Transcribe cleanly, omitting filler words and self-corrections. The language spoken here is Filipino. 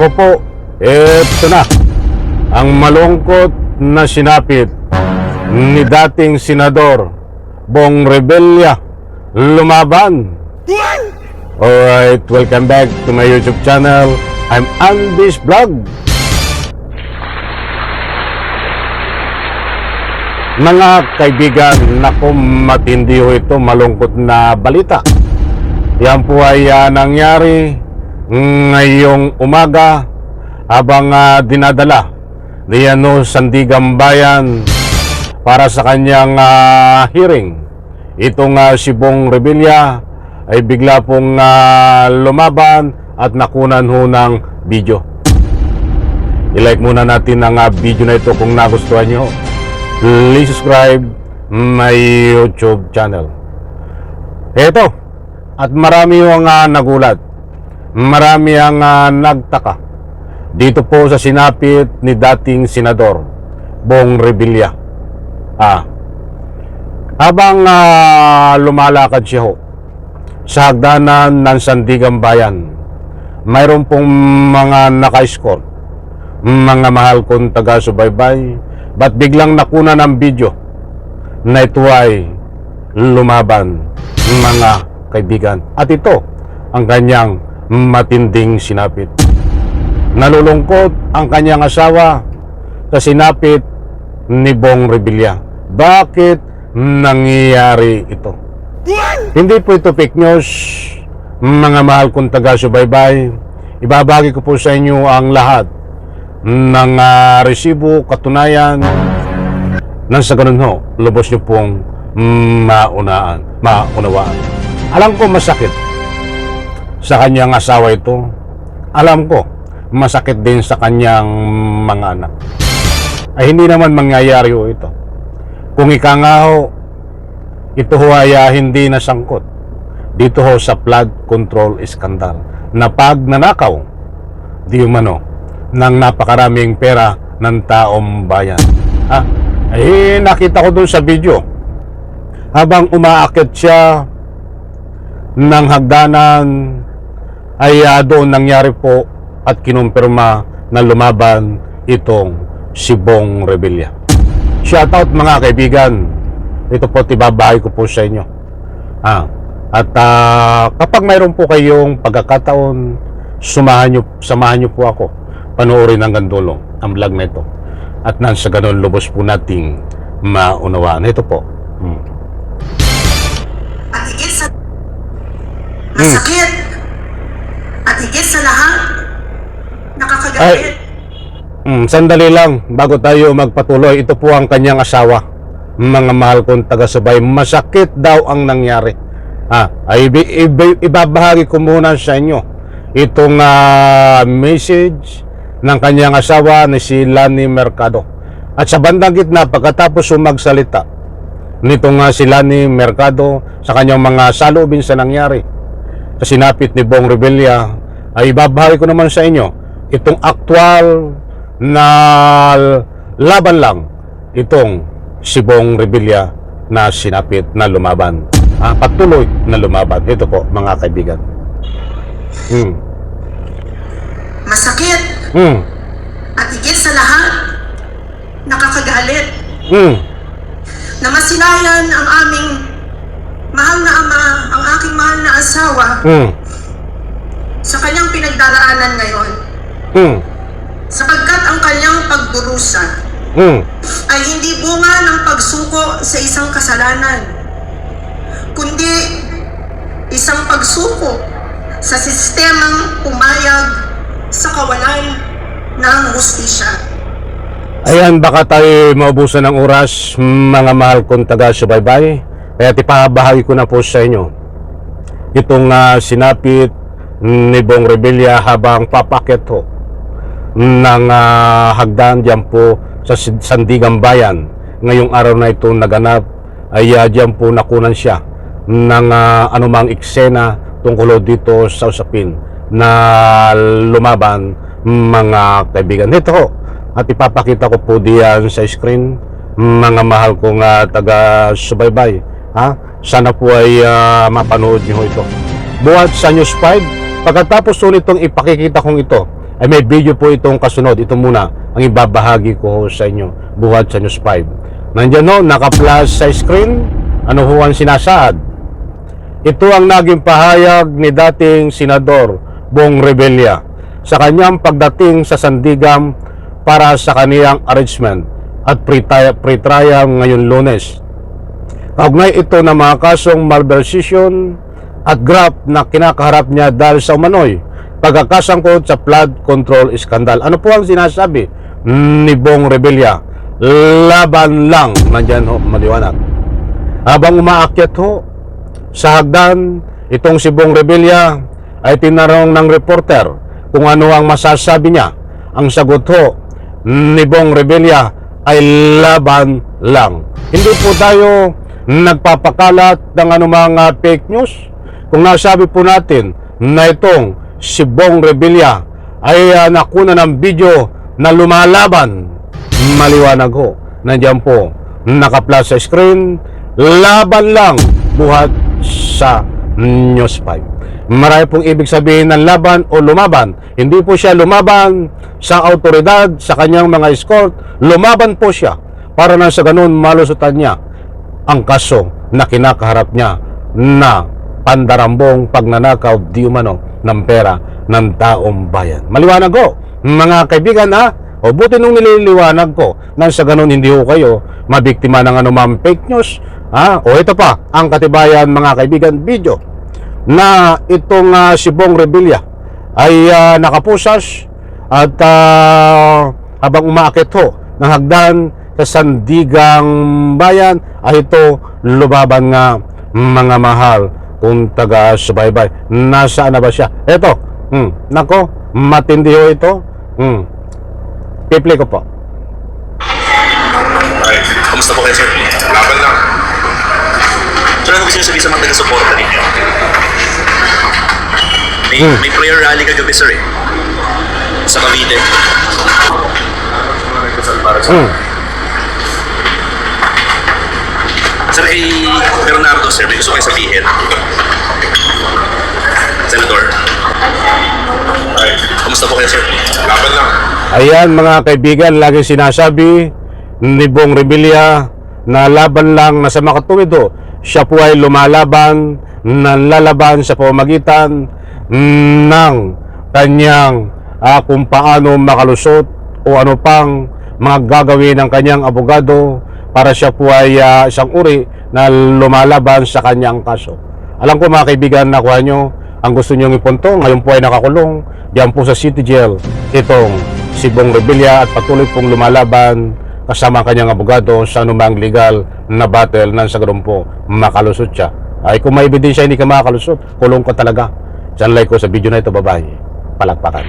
Ako po, eto na, ang malungkot na sinapit ni dating Senador Bong Revilla lumaban. Alright, welcome back to my YouTube channel. I'm Andy's Vlog. Mga kaibigan, naku, matindi ho ito, malungkot na balita. Yan po ay nangyari ngayong umaga habang dinadala ni Sandigan Bayan para sa kanyang hearing. Itong si Bong Revilla ay bigla pong lumaban at nakunan ho ng video. I-like muna natin ang video na ito kung nagustuhan nyo. Please subscribe my YouTube channel. Ito, at marami yung nagulat. Marami ang nagtaka dito po sa sinapit ni dating Senador Bong Revilla. Habang lumalakad siya ho sa hagdanan ng Sandigan Bayan, mayroon pong mga naka-escort, mga mahal kong taga-subaybay, ba't biglang nakuna ng video na ito ay lumaban, mga kaibigan. At ito ang kanyang matinding sinapit. Nalulungkot ang kanyang asawa sa sinapit ni Bong Revilla. Bakit nangyayari ito? Hindi po ito fake news, mga mahal kong taga-subaybay. Ibabagi ko po sa inyo ang lahat ng resibo, katunayan, nang sa ganun ho, lubos nyo pong maunawaan. Alam ko masakit sa kanyang asawa ito. Alam ko masakit din sa kanyang mga anak. Ay hindi naman mangyayari ho ito kung ika nga ho, ito ho ay hindi nasangkot dito ho sa flood control scandal na pagnanakaw di umano ng napakaraming pera ng taong bayan. Ay nakita ko dun sa video habang umaakit siya ng hagdanan ay doon nangyari po at kinumpirma na lumaban itong si Bong Revilla. Shout out mga kaibigan, ito po tibabahay ko po sa inyo. At kapag mayroon po kayong pagkakataon, samahan nyo po ako panoorin hanggang dulo ang vlog na ito at nang sa ganun lubos po nating maunawaan. Ito po. At higit sa masakit at higit sa lahat nakakagalit. Sandali lang bago tayo magpatuloy. Ito po ang kanyang asawa, mga mahal kong taga-subay. Masakit daw ang nangyari. Ay ibabahagi ko muna sa inyo itong message ng kanyang asawa na si Lani Mercado. At sa bandang gitna, pagkatapos magsalita nitong si Lani Mercado sa kanyang mga saloobin sa nangyari sa sinapit ni Bong Revilla, ay ibabahagi ko naman sa inyo itong aktual na laban lang itong si Bong Revilla na sinapit na lumaban. Patuloy na lumaban. Ito po mga kaibigan. Masakit at higit sa lahat nakakagalit na masilayan ang aming mahal na ama, ang aking mahal na asawa sa kanyang pinagdaraanan ngayon, sapagkat ang kanyang pagdurusa ay hindi bunga ng pagsuko sa isang kasalanan, kundi isang pagsuko sa sistemang pumayag sa kawalan ng hustisya. Ayan, baka tayo maubusan ng oras, mga mahal kong taga-subaybay. Kaya ipabahagi ko na po sa inyo itong sinapit ni Bong Revilla habang papakit ho ng hagdan diyan po sa Sandigan Bayan. Ngayong araw na ito naganap ay diyan po nakunan siya ng anumang eksena tungkol dito sa usapin na lumaban, mga kaibigan. Ito ho, at ipapakita ko po diyan sa screen, mga mahal kong taga-subaybay. Sana po ay mapanood nyo ito. Buhat sa News 5, pagkatapos nitong ipakikita kong ito, ay may video po itong kasunod. Ito muna ang ibabahagi ko sa inyo buhat sa News 5. Nandiyan ho, naka-flash sa screen. Ano ho ang sinasaad? Ito ang naging pahayag ni dating Senador Bong Revilla sa kanyang pagdating sa Sandigam para sa kaniyang arrangement at pre-trial ngayon Lunes. Kaugnay ito ng mga kasong malversation at graft na kinakaharap niya dahil sa umano'y pagkakasangkot sa flood control scandal. Ano po ang sinasabi ni Bong Revilla? Laban lang. Nandyan ho, maliwanag. Habang umaakyat ho sa hagdan, itong si Bong Revilla ay tinanong ng reporter kung ano ang masasabi niya. Ang sagot ho ni Bong Revilla ay laban lang. Hindi po tayo nagpapakalat ng anumang fake news. Kung nasabi po natin na itong si Bong Revilla ay nakuna ng video na lumalaban, maliwanag ho. Nandiyan po, naka-flash sa screen, laban lang, buhat sa News 5. Marami pong ibig sabihin ng laban o lumaban. Hindi po siya lumaban sa autoridad, sa kanyang mga escort. Lumaban po siya para na sa ganun malusutan niya ang kaso na kinakaharap niya na pandarambong pagnanakaw di umano ng pera ng taong bayan. Maliwanag ko, mga kaibigan o buti nung nililiwanag ko nang sa ganun hindi ho kayo mabiktima ng anumang fake news. O ito pa, ang katibayan mga kaibigan video na itong si Bong Revilla ay nakapusas at habang umaakit ho ng hagdan sa Sandigang Bayan ay ito lubaban nga mga mahal kung taga-subaybay. Nasaan na ba siya? Ito, nako, matindi ho ito. Piplay ko po. Ay, kamusta po kayo, sir? Laban lang. Sir, ano gusto niyo sabihin sa mga taga-suporta ninyo? May prayer rally kagabi, sir, sa Cavite. Sir, Bernardo, sir, may gusto kayo sabihin. Senador. Ay, kamusta po kayo, sir? Laban lang. Ayan mga kaibigan, lagi sinasabi ni Bong Revilla na laban lang na sa makatuwid ho. Siya po ay lumalaban, nanlalaban sa pamamagitan ng kanyang kung paano makalusot o ano pang mga gagawin ng kanyang abogado para siya po ay isang uri na lumalaban sa kanyang kaso. Alam ko mga kaibigan, nakuha nyo ang gusto nyong ipunto. Ngayon po ay nakakulong diyan po sa City Jail itong si Bong Revilla at patuloy pong lumalaban kasama ang kanyang abogado sa anumang legal na battle nang sa ganun po makalusot siya. Ay kung may ebidensya hindi ka makalusot, kulong ka talaga. Diyan like ko sa video na ito, babae. Palakpakan.